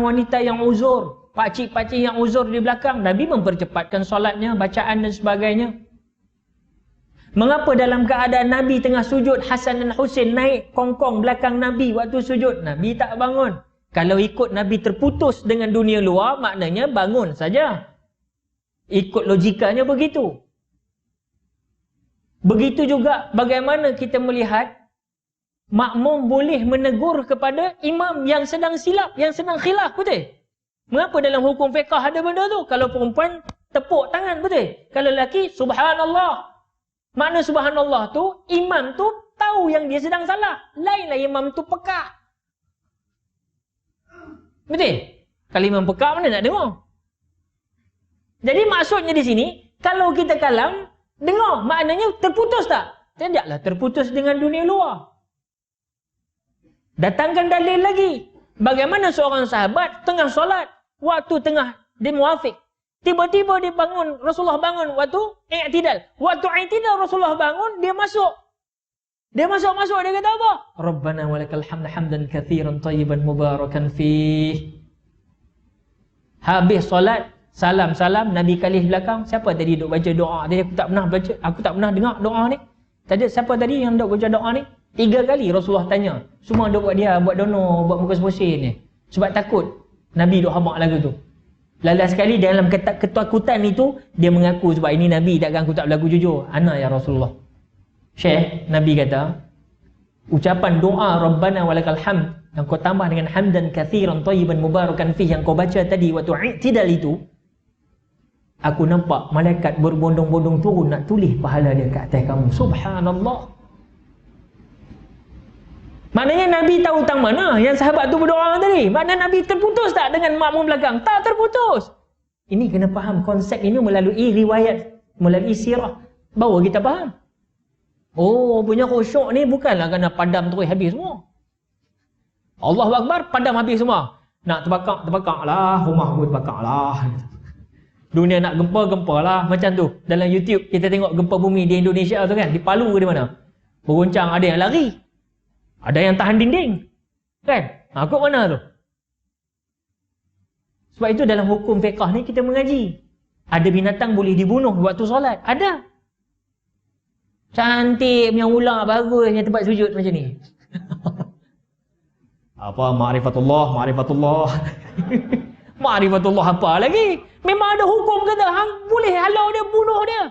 wanita yang uzur, pakcik-pakcik yang uzur di belakang, Nabi mempercepatkan solatnya, bacaan dan sebagainya. Mengapa dalam keadaan Nabi tengah sujud, Hasan dan Husain naik kongkong belakang Nabi waktu sujud, Nabi tak bangun? Kalau ikut Nabi terputus dengan dunia luar, maknanya bangun saja. Ikut logikanya begitu. Begitu juga bagaimana kita melihat makmum boleh menegur kepada imam yang sedang silap, yang sedang khilaf, betul? Mengapa dalam hukum fiqah ada benda tu? Kalau perempuan tepuk tangan, betul? Kalau lelaki, subhanallah. Makna subhanallah tu, imam tu tahu yang dia sedang salah. Lainlah imam tu pekak. Betul? Kalau imam pekak mana nak dengar? Jadi maksudnya di sini, kalau kita kalam, dengar, maknanya terputus tak? Tidaklah terputus dengan dunia luar. Datangkan dalil lagi. Bagaimana seorang sahabat tengah solat, waktu tengah dia muafiq. Tiba-tiba dia bangun, Rasulullah bangun waktu i'tidal. Waktu i'tidal Rasulullah bangun, dia masuk. Dia masuk, dia kata apa? Rabbana walakal hamd hamdan katsiran tayyiban mubarakan fih. Habis solat, salam, Nabi kalih belakang. Siapa tadi duk baca doa tadi? Aku tak pernah dengar doa ni. Tadi siapa tadi yang duk baca doa ni? 3 kali Rasulullah tanya. Semua duk buat dia, buat dono, buat muka seposin ni. Sebab takut Nabi duk hamak lagu tu. Lala sekali dalam ketakutan itu, dia mengaku sebab ini Nabi takkan aku tak berlaku jujur. Ana ya Rasulullah. Syekh, Nabi kata, ucapan doa Rabbana walakal hamd yang kau tambah dengan hamdan katsiran tayyiban mubarakan fih yang kau baca tadi waktu i'tidal itu, aku nampak malaikat berbondong-bondong turun nak tulis pahala dia kat atas kamu. Subhanallah. Maknanya Nabi tahu tang mana yang sahabat tu berdoa tadi. Maknanya Nabi terputus tak dengan makmum belakang? Tak terputus. Ini kena faham konsep ini melalui riwayat, melalui sirah. Baru kita faham. Oh, punya khusyuk ni bukanlah kena padam terus habis semua. Allahu Akbar, padam habis semua. Nak terbakar lah, rumah aku terbakar lah. Dunia nak gempa lah. Macam tu, dalam YouTube kita tengok gempa bumi di Indonesia tu kan, di Palu ke di mana. Berguncang, ada yang lari. Ada yang tahan dinding. Kan? Kot mana tu? Sebab itu dalam hukum fiqah ni kita mengaji. Ada binatang boleh dibunuh waktu solat. Ada. Cantik punya ular, bagusnya tempat sujud macam ni. Apa? Ma'rifatullah. Ma'rifatullah apa lagi? Memang ada hukum kata, hang boleh halau dia, bunuh dia.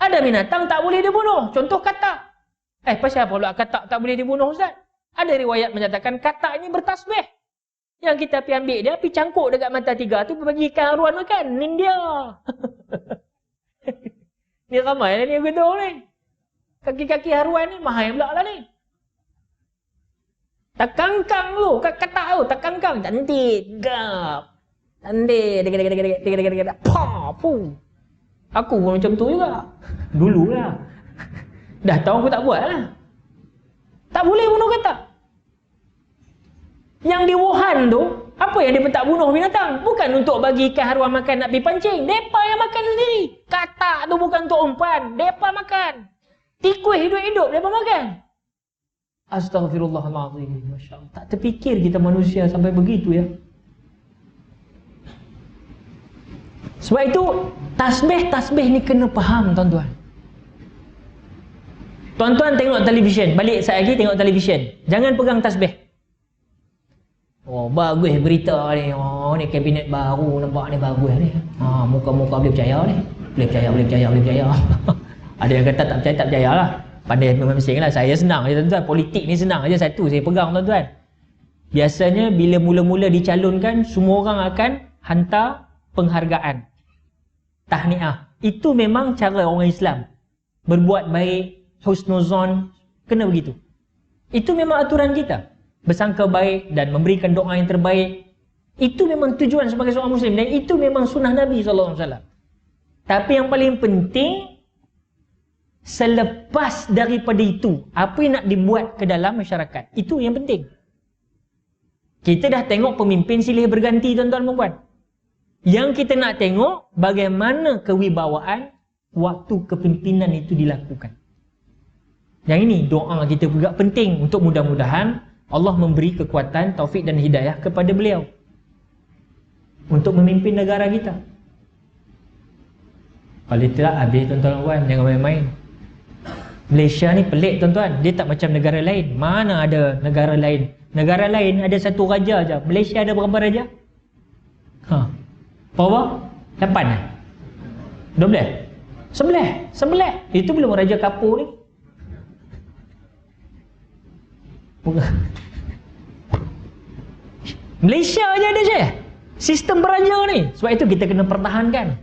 Ada binatang tak boleh dibunuh. Contoh katak. Pasal apa pula katak tak boleh dibunuh Ustaz? Ada riwayat menyatakan katak ini bertasbih. Yang kita pergi ambil dia, pergi cangkuk dekat mata tiga tu, bagi ikan haruan makan. Ni dia. Ni ramai lah ni aku tahu ni. Kaki-kaki haruan ni mahal pula lah ni. Tak kangkang tu, katak tu, tak kangkang. Cantik, gap. Cantik, dek. Aku pun macam tu juga. Dulu lah. Dah tahu aku tak buat lah. Tak boleh bunuh katak. Yang di Wuhan tu, apa yang dia tak bunuh binatang? Bukan untuk bagi ikan haruan makan nak pergi pancing. Depa yang makan sendiri. Katak tu bukan untuk umpan. Depa makan. Tikus hidup-hidup depa makan. Astaghfirullahaladzim. Masya Allah. Tak terfikir kita manusia sampai begitu ya. Sebab itu, tasbih ni kena faham tuan-tuan. Tuan-tuan tengok televisyen, balik saat lagi tengok televisyen. Jangan pegang tasbih. Oh, bagus berita ni. Oh, ni kabinet baru, nampak ni bagus ni. Muka-muka boleh percaya ni. Boleh percaya. Ada yang kata tak percaya lah. Pandai masing-masing lah. Saya senang je tuan-tuan. Politik ni senang je, satu saya pegang tuan-tuan. Biasanya bila mula-mula dicalonkan, semua orang akan hantar penghargaan. Tahniah. Itu memang cara orang Islam. Berbuat baik, husnuzon, kena begitu. Itu memang aturan kita. Bersangka baik dan memberikan doa yang terbaik. Itu memang tujuan sebagai seorang Muslim. Dan itu memang sunnah Nabi SAW. Tapi yang paling penting, selepas daripada itu, apa yang nak dibuat ke dalam masyarakat. Itu yang penting. Kita dah tengok pemimpin silih berganti tuan-tuan dan puan. Yang kita nak tengok, bagaimana kewibawaan waktu kepimpinan itu dilakukan. Yang ini doa kita juga penting untuk mudah-mudahan Allah memberi kekuatan, taufik dan hidayah kepada beliau untuk memimpin negara kita. Kalau tidak, habis tuan-tuan, jangan main-main. Malaysia ni pelik tuan-tuan, dia tak macam negara lain. Mana ada negara lain? Negara lain ada satu raja aja. Malaysia ada berapa raja? Berapa? 8 12? 11. Itu belum Raja Kapur ni. Malaysia aja ada je sistem beraja ni. Sebab itu kita kena pertahankan.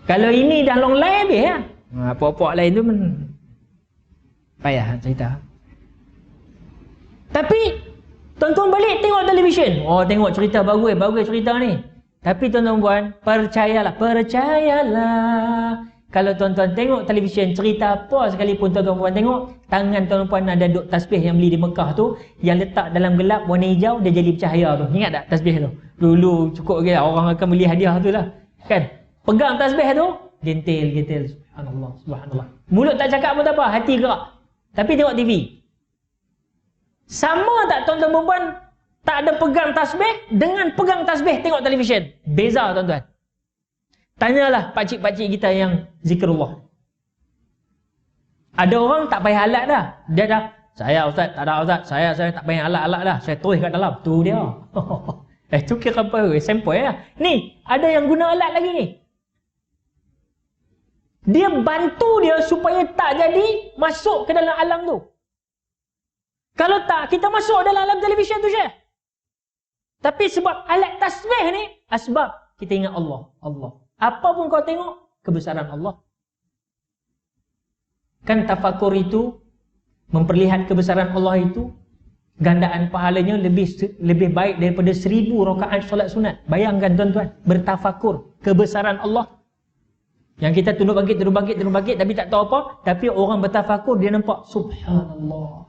Kalau ini dah long life habis ya. Puak-puak lain tu payah cerita. Tapi tuan-tuan balik tengok televisyen. Oh, tengok cerita bagus cerita ni. Tapi tuan-tuan percayalah. Kalau tuan-tuan tengok televisyen, cerita apa sekalipun tuan-tuan tengok, tangan tuan-tuan ada duk tasbih yang beli di Mekah tu, yang letak dalam gelap warna hijau, dia jadi bercahaya tu. Ingat tak tasbih tu? Dulu cukup ke orang akan beli hadiah tu lah. Kan? Pegang tasbih tu, gentil. Subhanallah. Mulut tak cakap pun tak apa, hati gerak. Tapi tengok TV. Sama tak tuan-tuan perempuan tak ada pegang tasbih dengan pegang tasbih tengok televisyen? Beza tuan-tuan. Tanyalah pakcik-pakcik kita yang zikrullah. Ada orang tak payah alat dah. Dia dah, saya ustaz, tak ada ustaz. Saya tak payah alat-alat dah. Saya tulis kat dalam. Tu dia. Tu kira apa? Sampel lah. Ni, ada yang guna alat lagi ni. Dia bantu dia supaya tak jadi masuk ke dalam alam tu. Kalau tak, kita masuk dalam alam televisyen tu je. Tapi sebab alat tasbih ni, sebab kita ingat Allah. Apa pun kau tengok, kebesaran Allah. Kan tafakur itu, memperlihat kebesaran Allah itu, gandaan pahalanya lebih baik daripada 1000 rakaat solat sunat. Bayangkan tuan-tuan, bertafakur kebesaran Allah. Yang kita tunduk bangkit, tapi tak tahu apa. Tapi orang bertafakur, dia nampak, subhanallah.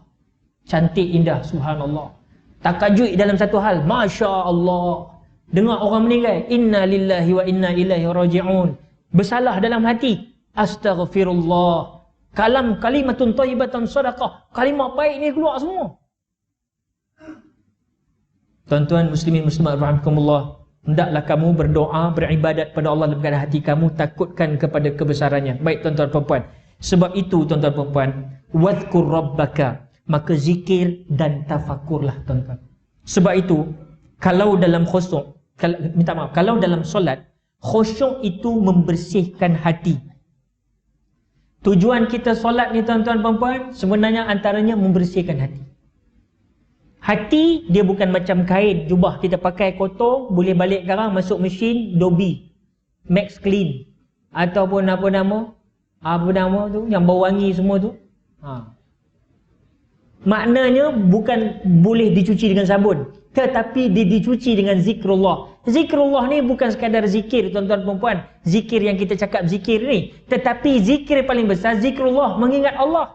Cantik, indah, subhanallah. Takajui dalam satu hal, Masya Allah. Dengar orang meninggal, inna lillahi wa inna ilaihi raji'un. Bersalah dalam hati, astaghfirullah. Kalimatun thayyibatan sadaqah. Kalimah baik ni keluar semua. Tuan-tuan muslimin muslimat rahimakumullah, hendaklah kamu berdoa, beribadat pada Allah dalam keadaan hati kamu takutkan kepada kebesarannya. Baik tuan-tuan perempuan. Sebab itu tuan-tuan perempuan, wadhkur rabbaka, maka zikir dan tafakurlah tuan-tuan. Sebab itu kalau dalam khusyuk, kalau dalam solat, khusyuk itu membersihkan hati. Tujuan kita solat ni tuan-tuan perempuan, sebenarnya antaranya membersihkan hati. Hati dia bukan macam kain, jubah kita pakai kotor, boleh balik garang, masuk mesin, Dobi, Max Clean, ataupun apa nama tu, yang bau wangi semua tu. Maknanya bukan boleh dicuci dengan sabun, tetapi dicuci dengan zikrullah. Zikrullah ni bukan sekadar zikir tuan-tuan perempuan, zikir yang kita cakap zikir ni, tetapi zikir paling besar zikrullah, mengingat Allah.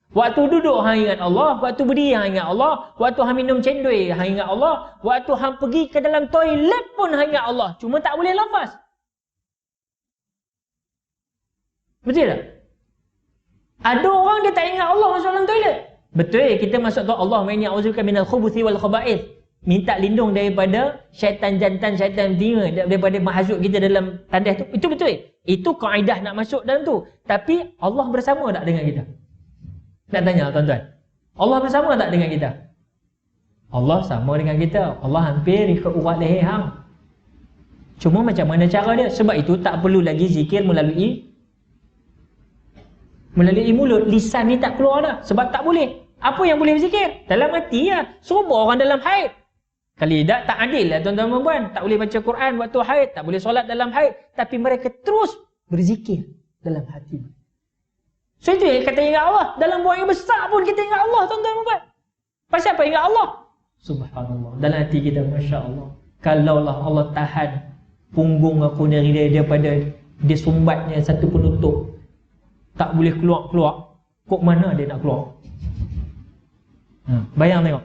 Waktu duduk hang ingat Allah, waktu berdiri hang ingat Allah, waktu hang minum cendol hang ingat Allah, waktu hang pergi ke dalam toilet pun hang ingat Allah, cuma tak boleh lafaz. Betul tak? Ada orang dia tak ingat Allah masuk dalam toilet. Betul, kita masuk doa Allah inni a'udzubika minal khubuthi wal khaba'ith. Minta lindung daripada syaitan jantan, syaitan betina, daripada mahzuk kita dalam tandas tu. Itu betul. Itu kaedah nak masuk dalam tu. Tapi Allah bersama tak dengan kita? Nak tanya tuan-tuan. Allah bersama tak dengan kita? Allah sama dengan kita. Allah hampir ikut urat leher hang. Cuma macam mana cara dia? Sebab itu tak perlu lagi zikir melalui mulut. Lisan ni tak keluar dah. Sebab tak boleh. Apa yang boleh berzikir? Dalam hati lah. Serba orang dalam haid. Kali tak adil lah tuan-tuan perempuan. Tak boleh baca Quran waktu haid. Tak boleh solat dalam haid. Tapi mereka terus berzikir dalam hati. So itu yang kata ingat Allah. Dalam buang yang besar pun kita ingat Allah tuan-tuan perempuan. Pasal apa ingat Allah? Subhanallah. Dalam hati kita, Masya Allah. Kalaulah Allah tahan punggung aku dari daripada dia sumbatnya satu penutup, tak boleh keluar-keluar, kok mana dia nak keluar? Bayang tengok.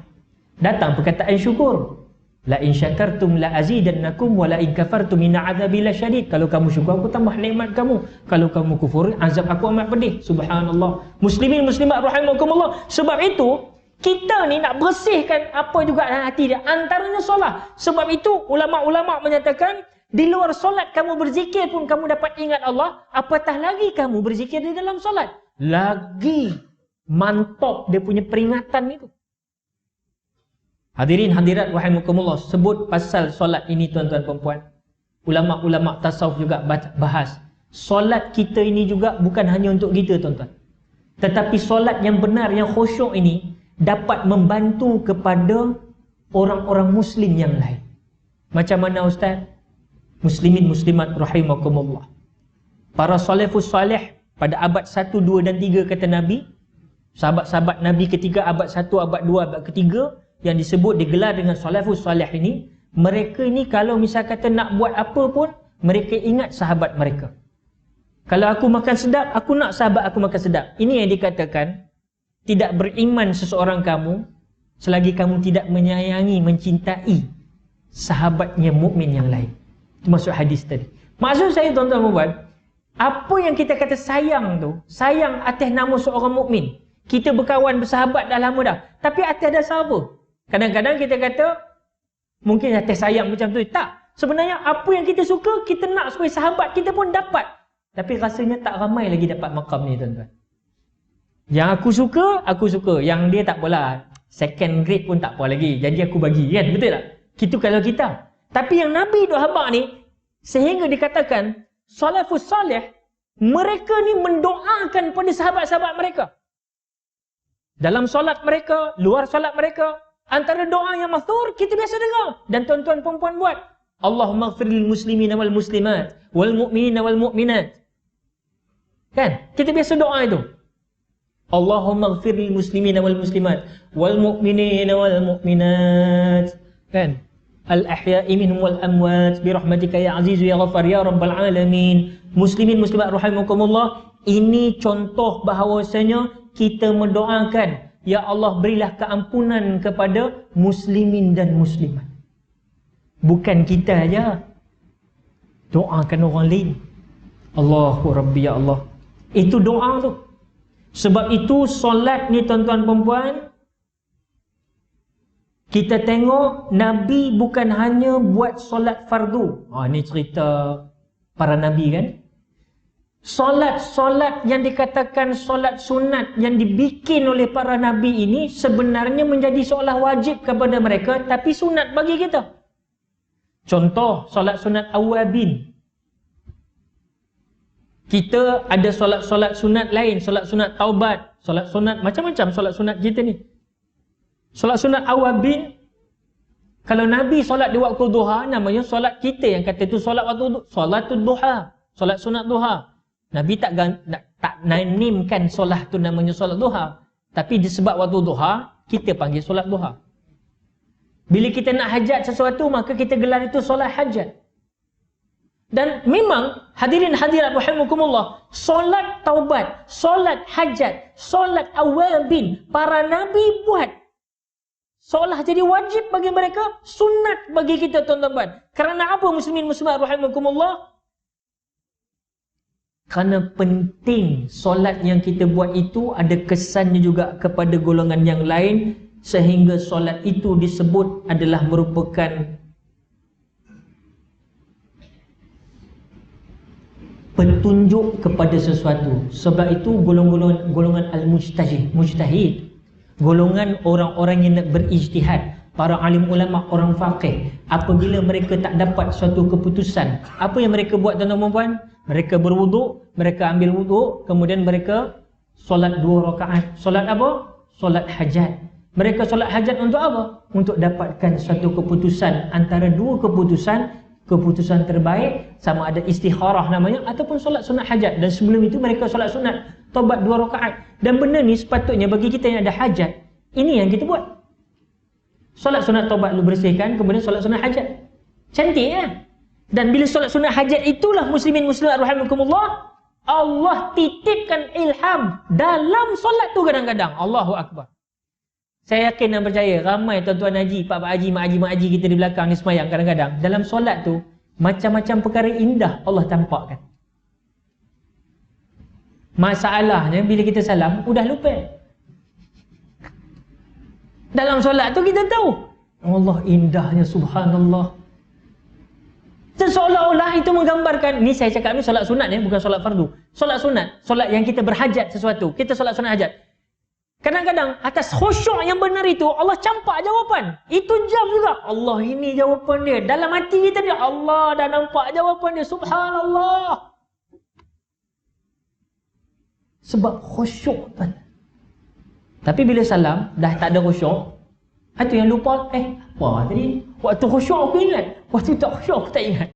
Datang perkataan syukur. La in syakartum la azidannakum wa la in kafartum inna azabi lasyadid. Kalau kamu syukur aku tambah nikmat kamu. Kalau kamu kufur azab aku amat pedih. Subhanallah. Muslimin muslimat rahimakumullah. Sebab itu Kita ni nak bersihkan apa juga dalam hati dia. Antaranya solat. Sebab itu ulama-ulama menyatakan, di luar solat kamu berzikir pun kamu dapat ingat Allah. Apatah lagi kamu berzikir di dalam solat. Lagi mantap dia punya peringatan itu. Hadirin hadirat rahimakumullah, sebut pasal solat ini tuan-tuan perempuan. Ulama-ulama tasawuf juga bahas. Solat kita ini juga bukan hanya untuk kita tuan-tuan. Tetapi solat yang benar, yang khusyuk ini dapat membantu kepada orang-orang muslim yang lain. Macam mana Ustaz? Muslimin muslimat rahimakumullah. Para salafus salih pada abad 1, 2 dan 3 kata Nabi, sahabat-sahabat Nabi ketika abad 1, abad 2, abad ketiga yang disebut digelar dengan salafus salih ini, mereka ini kalau misal kata nak buat apa pun, mereka ingat sahabat mereka. Kalau aku makan sedap, aku nak sahabat aku makan sedap. Ini yang dikatakan tidak beriman seseorang kamu selagi kamu tidak menyayangi, mencintai sahabatnya mukmin yang lain. Itu maksud hadis tadi. Maksud saya tuan-tuan puan, apa yang kita kata sayang tu, sayang atas nama seorang mukmin. Kita berkawan, bersahabat dah lama dah. Tapi atas dasar apa? Kadang-kadang kita kata mungkin atas sayang macam tu. Tak. Sebenarnya apa yang kita suka, kita nak supaya sahabat kita pun dapat. Tapi rasanya tak ramai lagi dapat makam ni tuan-tuan. Yang aku suka. Yang dia tak apalah. Second grade pun tak apa lagi. Jadi aku bagi kan. Betul tak? Itu kalau kita. Tapi yang Nabi duk habaq ni, sehingga dikatakan salafus salih, mereka ni mendoakan pada sahabat-sahabat mereka. Dalam solat mereka, luar solat mereka, antara doa yang masyhur kita biasa dengar. Dan tuan-tuan perempuan buat. Allahumma ighfir lil muslimina wal muslimat wal mu'minina wal mu'minat. Kan? Kita biasa doa itu. Allahumma ighfir lil muslimina wal muslimat wal mu'minina wal mu'minat. Kan? Al-ahya'i minhum wal amwat bi rahmatika ya azizu ya ghafar ya rabbal alamin. Muslimin muslimat rahimakumullah, ini contoh bahawasanya kita mendoakan, ya Allah berilah keampunan kepada muslimin dan muslimat. Bukan kita aja. Doakan orang lain. Allahu Rabbi ya Allah. Itu doa tu. Sebab itu solat ni tuan-tuan perempuan, kita tengok Nabi bukan hanya buat solat fardu. Ni cerita para Nabi kan. Solat yang dikatakan solat sunat yang dibikin oleh para Nabi ini sebenarnya menjadi seolah wajib kepada mereka, tapi sunat bagi kita. Contoh, solat sunat awabin. Kita ada solat-solat sunat lain, solat sunat taubat, solat sunat macam-macam solat sunat kita ni. Solat sunat awabin, kalau Nabi solat di waktu duha, namanya solat kita yang kata itu solat waktu solatul duha, solat sunat duha. Nabi tak namkan solat tu namanya solat duha, tapi disebab waktu duha, kita panggil solat duha. Bila kita nak hajat sesuatu, maka kita gelar itu solat hajat. Dan memang hadirin hadirat rahimakumullah, solat taubat, solat hajat, solat awabin, para Nabi buat. Seolah jadi wajib bagi mereka, sunat bagi kita tuan-tuan. Kerana apa muslimin muslimat rahimakumullah? Kerana penting solat yang kita buat itu ada kesannya juga kepada golongan yang lain, sehingga solat itu disebut adalah merupakan petunjuk kepada sesuatu. Sebab itu golongan al-mujtahid, golongan orang-orang yang nak berijtihad, para alim ulama, orang faqih, apabila mereka tak dapat suatu keputusan, apa yang mereka buat tuan-tuan puan? Mereka berwuduk, mereka ambil wuduk, kemudian mereka solat 2 rakaat. Solat apa? Solat hajat. Mereka solat hajat untuk apa? Untuk dapatkan suatu keputusan antara dua keputusan terbaik, sama ada istikharah namanya, ataupun solat sunat hajat. Dan sebelum itu mereka solat sunat taubat 2 rakaat. Dan benda ni sepatutnya bagi kita yang ada hajat, ini yang kita buat. Solat sunat taubat lu bersihkan, kemudian solat sunat hajat. Cantik ya? Dan bila solat sunat hajat itulah muslimin muslimat rahimakumullah, Allah titipkan ilham dalam solat tu kadang-kadang. Allahu Akbar. Saya yakin dan percaya ramai tuan-tuan haji, pak haji, mak haji kita di belakang ni semayang kadang-kadang. Dalam solat tu, macam-macam perkara indah Allah tampakkan. Masalahnya bila kita salam, udah lupa. Dalam solat tu kita tahu Allah indahnya, subhanallah. Dan seolah-olah itu menggambarkan, ni saya cakap ni solat sunat bukan solat fardu. Solat sunat, solat yang kita berhajat sesuatu. Kita solat sunat hajat. Kadang-kadang atas khusyuk yang benar itu Allah campak jawapan. Itu jam juga. Allah ini jawapan dia. Dalam hati kita ni Allah dah nampak jawapan dia. Subhanallah. Sebab khusyuk kan. Tapi bila salam dah tak ada khusyuk, itu yang lupa. Apa tadi? Waktu khusyuk aku ingat. Waktu tak khusyuk aku tak ingat.